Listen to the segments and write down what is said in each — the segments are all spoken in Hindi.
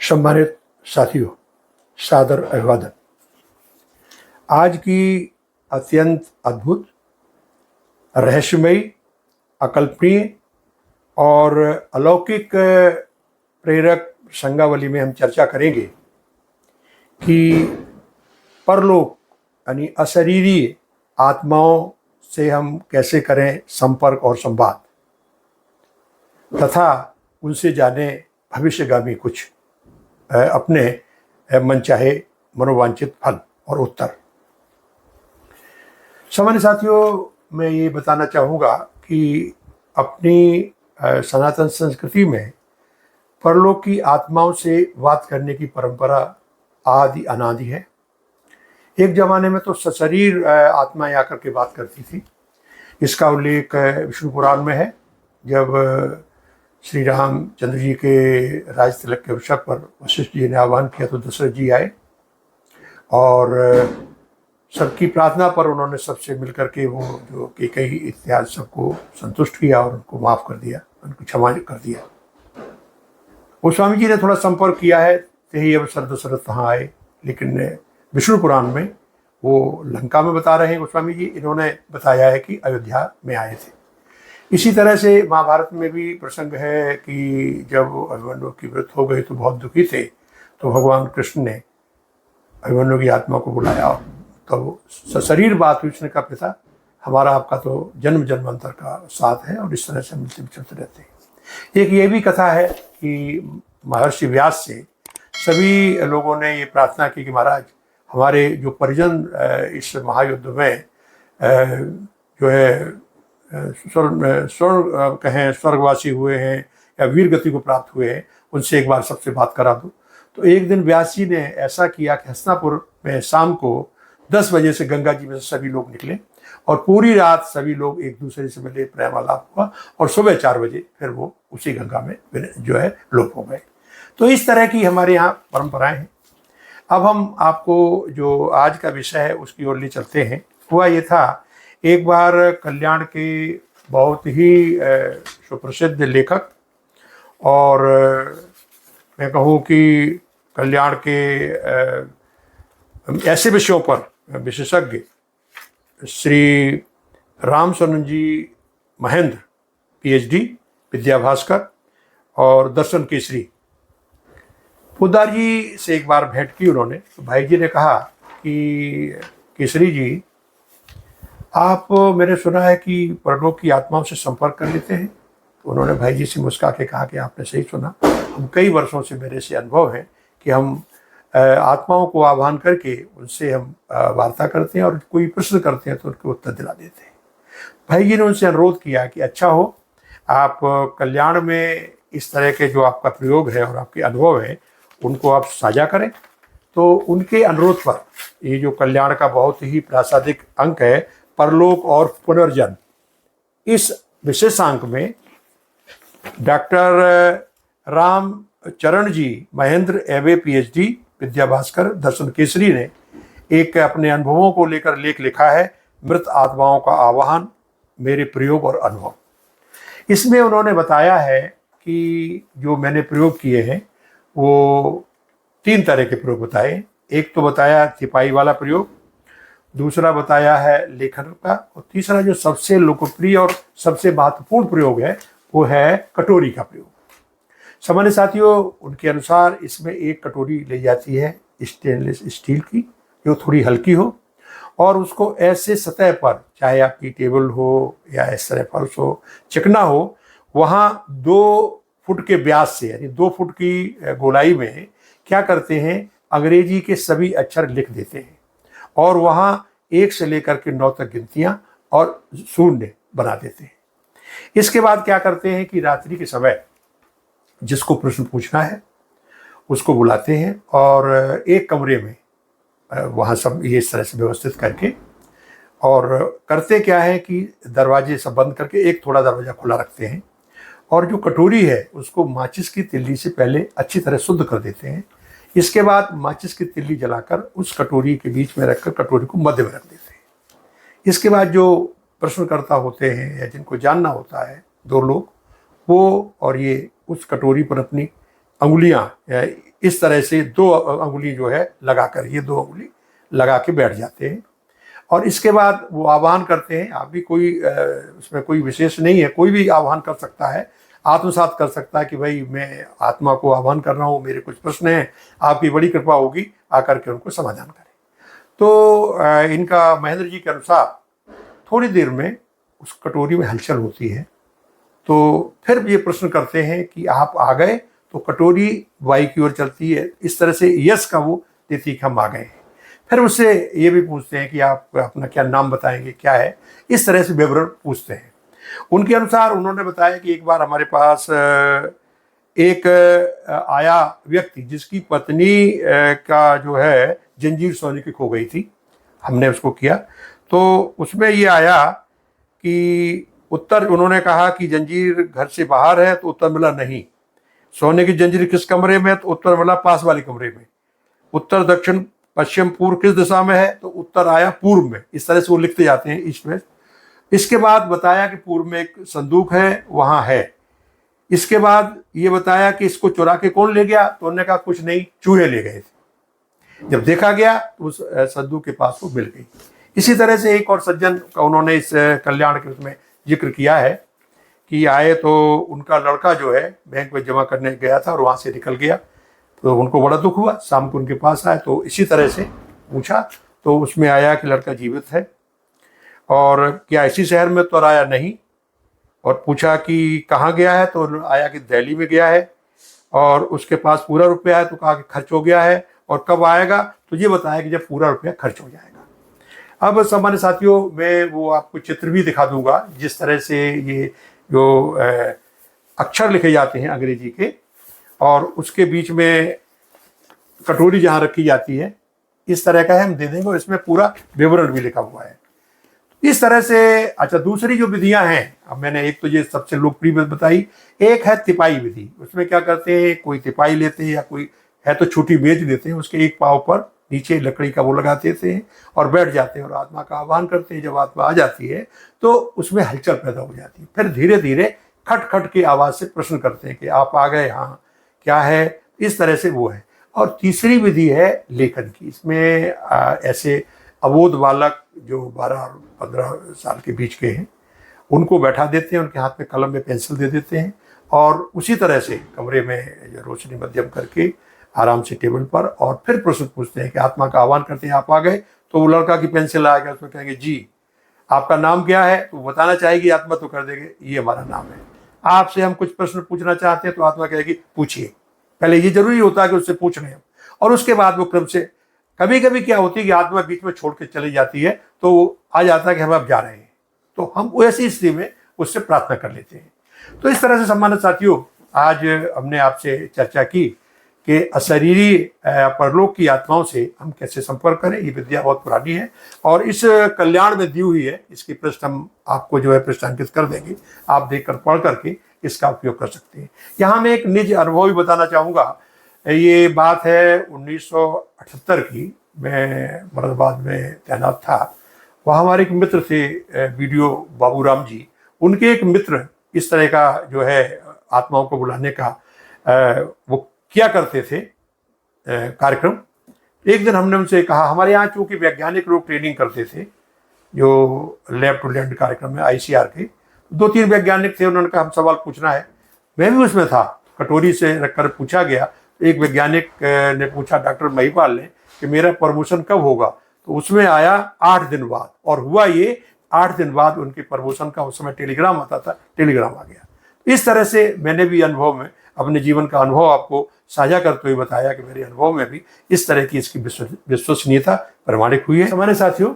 सम्मानित साथियों, सादर अभिवादन। आज की अत्यंत अद्भुत, रहस्यमयी, अकल्पनीय और अलौकिक प्रेरक संगावली में हम चर्चा करेंगे कि परलोक यानी अशरीरी आत्माओं से हम कैसे करें संपर्क और संवाद, तथा उनसे जाने भविष्यगामी कुछ अपने मनचाहे मनोवांछित फल और उत्तर। सामान्य साथियों, मैं ये बताना चाहूँगा कि अपनी सनातन संस्कृति में परलोक की आत्माओं से बात करने की परंपरा आदि अनादि है। एक जमाने में तो सशरीर आत्माएं आकर के बात करती थी। इसका उल्लेख विष्णु पुराण में है, जब श्री रामचंद्र जी के राज तिलक के अवसर पर वशिष्ठ जी ने आह्वान किया तो दशरथ जी आए और सबकी प्रार्थना पर उन्होंने सबसे मिलकर के वो जो कैकेयी इत्यादि सबको संतुष्ट किया और उनको माफ़ कर दिया, उनको क्षमा कर दिया। गोस्वामी जी ने थोड़ा संपर्क किया है, यही अवसर दशरथ कहाँ आए, लेकिन विष्णु पुराण में वो लंका में बता रहे हैं गोस्वामी जी, इन्होंने बताया है कि अयोध्या में आए थे। इसी तरह से महाभारत में भी प्रसंग है कि जब अभिमन्यु की मृत्यु हो गई तो बहुत दुखी थे, तो भगवान कृष्ण ने अभिमन्यु की आत्मा को बुलाया। तो सशरीर बात हुई, उसने कहा पिता हमारा आपका तो जन्म जन्मांतर का साथ है और इस तरह से मिलते विचरते रहते हैं। एक ये भी कथा है कि महर्षि व्यास से सभी लोगों ने ये प्रार्थना की कि महाराज हमारे जो परिजन इस महायुद्ध में जो है स्वर्ण कहें स्वर्गवासी हुए हैं या वीर गति को प्राप्त हुए हैं, उनसे एक बार सबसे बात करा दो। तो एक दिन व्यास जी ने ऐसा किया कि हस्तिनापुर में शाम को 10 बजे से गंगा जी में सभी लोग निकले और पूरी रात सभी लोग एक दूसरे से मिले, प्रेमालाप हुआ और सुबह 4 बजे फिर वो उसी गंगा में जो है लोप हो गए। तो इस तरह की हमारे यहाँ परंपराएं हैं। अब हम आपको जो आज का विषय है उसकी ओर ले चलते हैं। हुआ ये था, एक बार कल्याण के बहुत ही सुप्रसिद्ध लेखक और मैं कहूँ कि कल्याण के ऐसे विषयों पर विशेषज्ञ श्री राम शरण जी महेंद्र PhD, विद्या भास्कर और दर्शन केसरी, पोद्दार जी से एक बार भेंट की उन्होंने। तो भाई जी ने कहा कि केसरी जी, आप मैंने सुना है कि परलोक की आत्माओं से संपर्क कर लेते हैं। तो उन्होंने भाई जी से मुस्कुरा के कहा कि आपने सही सुना, हम कई वर्षों से मेरे से अनुभव है कि हम आत्माओं को आह्वान करके उनसे हम वार्ता करते हैं और कोई प्रश्न करते हैं तो उनके उत्तर दिला देते हैं। भाई जी ने उनसे अनुरोध किया कि अच्छा हो, आप कल्याण में इस तरह के जो आपका प्रयोग है और आपके अनुभव है उनको आप साझा करें। तो उनके अनुरोध पर ये जो कल्याण का बहुत ही प्रासादिक अंक है, परलोक और पुनर्जन्म, इस विशेषांक में डॉक्टर रामचरण जी महेंद्र MA PhD, विद्या भास्कर, दर्शन केसरी ने एक अपने अनुभवों को लेकर लेख लिखा है, मृत आत्माओं का आह्वान, मेरे प्रयोग और अनुभव। इसमें उन्होंने बताया है कि जो मैंने प्रयोग किए हैं वो 3 तरह के प्रयोग बताए। एक तो बताया तिपाई वाला प्रयोग, दूसरा बताया है लेखन का, और तीसरा जो सबसे लोकप्रिय और सबसे महत्वपूर्ण प्रयोग है वो है कटोरी का प्रयोग। सामान्य साथियों, उनके अनुसार इसमें एक कटोरी ली जाती है स्टेनलेस स्टील की, जो थोड़ी हल्की हो, और उसको ऐसे सतह पर, चाहे आपकी टेबल हो या इस तरह फर्श हो, चिकना हो, वहाँ 2 फुट के व्यास से यानी 2 फुट की गोलाई में क्या करते हैं, अंग्रेजी के सभी अक्षर लिख देते हैं और वहाँ 1 से लेकर के 9 तक गिनतियाँ और शून्य बना देते हैं। इसके बाद क्या करते हैं कि रात्रि के समय जिसको प्रश्न पूछना है उसको बुलाते हैं और एक कमरे में वहाँ सब ये इस तरह से व्यवस्थित करके, और करते क्या है कि दरवाजे सब बंद करके एक थोड़ा दरवाज़ा खुला रखते हैं और जो कटोरी है उसको माचिस की तिल्ली से पहले अच्छी तरह शुद्ध कर देते हैं। इसके बाद माचिस की तिल्ली जलाकर उस कटोरी के बीच में रखकर कटोरी को मध्य में रख देते हैं। इसके बाद जो प्रश्नकर्ता होते हैं या जिनको जानना होता है 2 लोग, वो और ये उस कटोरी पर अपनी अंगुलियां इस तरह से दो अंगुली जो है लगाकर, ये दो अंगुली लगा के बैठ जाते हैं। और इसके बाद वो आह्वान करते हैं। आप भी कोई उसमें कोई विशेष नहीं है, कोई भी आह्वान कर सकता है, आत्मसात कर सकता है कि भाई मैं आत्मा को आह्वान कर रहा हूँ, मेरे कुछ प्रश्न हैं, आपकी बड़ी कृपा होगी, आकर के उनको समाधान करें। तो इनका महेंद्र जी के अनुसार थोड़ी देर में उस कटोरी में हलचल होती है। तो फिर ये प्रश्न करते हैं कि आप आ गए, तो कटोरी वाई की ओर चलती है। इस तरह से यस का वो देती कि हम आ गए हैं। फिर उससे ये भी पूछते हैं कि आप अपना क्या नाम बताएंगे, क्या है, इस तरह से विवरण पूछते हैं। उनके अनुसार उन्होंने बताया कि एक बार हमारे पास एक आया व्यक्ति जिसकी पत्नी का जो है जंजीर सोने की खो गई थी। हमने उसको किया, तो उसमें ये आया कि उत्तर, उन्होंने कहा कि जंजीर घर से बाहर है, तो उत्तर मिला नहीं। सोने की जंजीर किस कमरे में, तो उत्तर मिला पास वाले कमरे में। उत्तर दक्षिण पश्चिम पूर्व किस दिशा में है, तो उत्तर आया पूर्व में। इस तरह से वो लिखते जाते हैं ईस्ट वेस्ट। इसके बाद बताया कि पूर्व में एक संदूक है, वहाँ है। इसके बाद ये बताया कि इसको चुरा के कौन ले गया, तो उन्होंने कहा कुछ नहीं, चूहे ले गए थे। जब देखा गया तो उस संदूक के पास वो मिल गई। इसी तरह से एक और सज्जन का उन्होंने इस कल्याण के उसमें जिक्र किया है कि आए तो उनका लड़का जो है बैंक में जमा करने गया था और वहाँ से निकल गया, तो उनको बड़ा दुख हुआ। शाम को उनके पास आए तो इसी तरह से पूछा, तो उसमें आया कि लड़का जीवित है और क्या इसी शहर में, तो आया नहीं। और पूछा कि कहाँ गया है, तो आया कि दिल्ली में गया है और उसके पास पूरा रुपया है, तो कहा कि खर्च हो गया है। और कब आएगा, तो ये बताया कि जब पूरा रुपया खर्च हो जाएगा। अब सामान्य साथियों, मैं वो आपको चित्र भी दिखा दूंगा जिस तरह से ये जो अक्षर लिखे जाते हैं अंग्रेजी के, और उसके बीच में कटोरी जहाँ रखी जाती है, इस तरह का है, हम दे देंगे। और इसमें पूरा विवरण भी लिखा हुआ है इस तरह से। अच्छा, दूसरी जो विधियां हैं, अब मैंने एक तो ये सबसे लोकप्रिय बताई, एक है तिपाई विधि। उसमें क्या करते हैं, कोई तिपाई लेते हैं या कोई है तो छोटी मेज देते हैं, उसके एक पाँव पर नीचे लकड़ी का वो लगा देते हैं और बैठ जाते हैं और आत्मा का आह्वान करते हैं। जब आत्मा आ जाती है तो उसमें हलचल पैदा हो जाती है। फिर धीरे धीरे खट खट की आवाज़ से प्रश्न करते हैं कि आप आ गए, हाँ क्या है, इस तरह से वो है। और तीसरी विधि है लेखन की। इसमें ऐसे अबोध बालक जो 12-15 साल के बीच के हैं, उनको बैठा देते हैं, उनके हाथ में कलम में पेंसिल दे देते हैं और उसी तरह से कमरे में रोशनी मध्यम करके आराम से टेबल पर, और फिर प्रश्न पूछते हैं कि आत्मा का आह्वान करते हैं, आप आ गए। तो वो लड़का की पेंसिल आएगा, उसमें कहेंगे जी आपका नाम क्या है, तो बताना चाहेगी आत्मा, तो कर देंगे ये हमारा नाम है। आपसे हम कुछ प्रश्न पूछना चाहते हैं, तो आत्मा कहेगी पूछिए। पहले ये जरूरी होता है कि उससे पूछ रहे हैं, और उसके बाद वो क्रम से, कभी कभी क्या होती है कि आत्मा बीच में छोड़ के चली जाती है, तो आ जाता है कि हम अब जा रहे हैं, तो हम ऐसी स्थिति में उससे प्रार्थना कर लेते हैं। तो इस तरह से सम्मानित साथियों, आज हमने आपसे चर्चा की कि अशरीरी परलोक की आत्माओं से हम कैसे संपर्क करें। ये विद्या बहुत पुरानी है और इस कल्याण में दी हुई है। इसकी पृष्ठ हम आपको जो है पृष्ठांकित कर देंगे, आप देखकर पढ़ करके इसका उपयोग कर सकते हैं। यहाँ मैं एक निज अनुभव भी बताना चाहूँगा। ये बात है 1978 की। मैं मुरादाबाद में तैनात था। वहाँ हमारे एक मित्र थे बीडीओ बाबूराम जी। उनके एक मित्र इस तरह का जो है आत्माओं को बुलाने का वो किया करते थे कार्यक्रम। एक दिन हमने उनसे कहा, हमारे यहाँ चूँकि वैज्ञानिक लोग ट्रेनिंग करते थे जो लैब टू लैंड कार्यक्रम में ICR के, 2-3 वैज्ञानिक थे। उन्होंने कहा हम सवाल पूछना है। मैं भी उसमें था। कटोरी से रखकर पूछा गया। एक वैज्ञानिक ने पूछा डॉक्टर महिपाल ने कि मेरा प्रमोशन कब होगा, तो उसमें आया 8 दिन बाद। और हुआ ये 8 दिन बाद उनके प्रमोशन का उस समय टेलीग्राम आता था, टेलीग्राम आ गया। इस तरह से मैंने भी अनुभव में अपने जीवन का अनुभव आपको साझा करते हुए बताया कि मेरे अनुभव में भी इस तरह की इसकी विश्वसनीयता प्रमाणित हुई है। हमारे साथियों,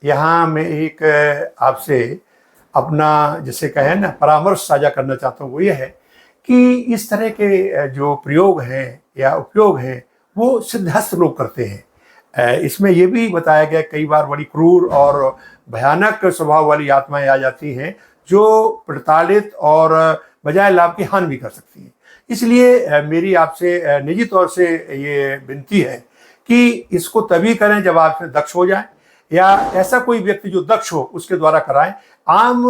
यहाँ मैं एक आपसे अपना जिसे कहें ना परामर्श साझा करना चाहता हूँ। वो ये है कि इस तरह के जो प्रयोग हैं या उपयोग हैं वो सिद्धहस्त लोग करते हैं। इसमें ये भी बताया गया कई बार बड़ी क्रूर और भयानक स्वभाव वाली आत्माएं आ जाती हैं जो प्रताड़ित और बजाय लाभ की हानि भी कर सकती हैं। इसलिए मेरी आपसे निजी तौर से ये विनती है कि इसको तभी करें जब आप दक्ष हो जाएं, या ऐसा कोई व्यक्ति जो दक्ष हो उसके द्वारा कराएं। आम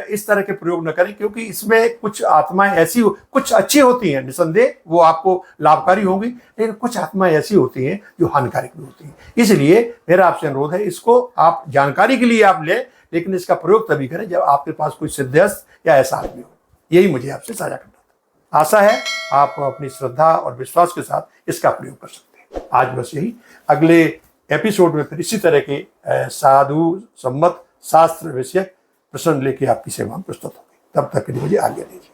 इस तरह के प्रयोग न करें, क्योंकि इसमें कुछ आत्माएं ऐसी कुछ अच्छी होती हैं, निसंदेह वो आपको लाभकारी होंगी, लेकिन कुछ आत्माएं ऐसी होती हैं जो हानिकारक भी होती हैं। इसलिए मेरा आपसे अनुरोध है, इसको आप जानकारी के लिए आप लें, लेकिन इसका प्रयोग तभी करें जब आपके पास कोई सिद्धहस्त या ऐसा आदमी हो। यही मुझे आपसे साझा करना था। आशा है आप अपनी श्रद्धा और विश्वास के साथ इसका प्रयोग कर सकते हैं। आज बस यही, अगले एपिसोड में फिर इसी तरह के साधु सम्मत शास्त्र विषयक प्रश्न लेके आपकी सेवा में प्रस्तुत होंगे। तब तक के लिए मुझे आज्ञा दीजिए।